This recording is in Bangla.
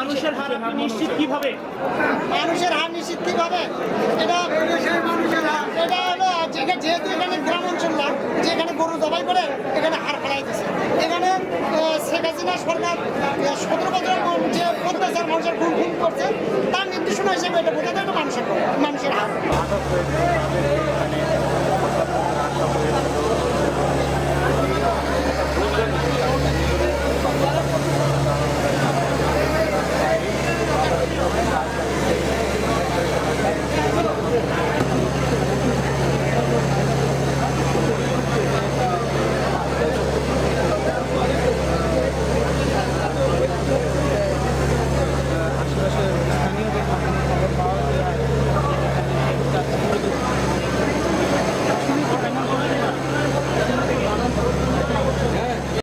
মানুষের হার আপনি নিশ্চিত কিভাবে? মানুষের হার নিশ্চিত কিভাবে? এটা হলো যেহেতু এখানে গ্রাম অঞ্চল না, যেখানে গরু জবাই করে এখানে হার ফেলাইতেছে। এখানে শেখ হাসিনা সরকার 17 বছর যে অত্যাচার মানুষের খুন করছে তার নির্দেশনা হিসেবে এটা বোঝা যায় মানুষের হার।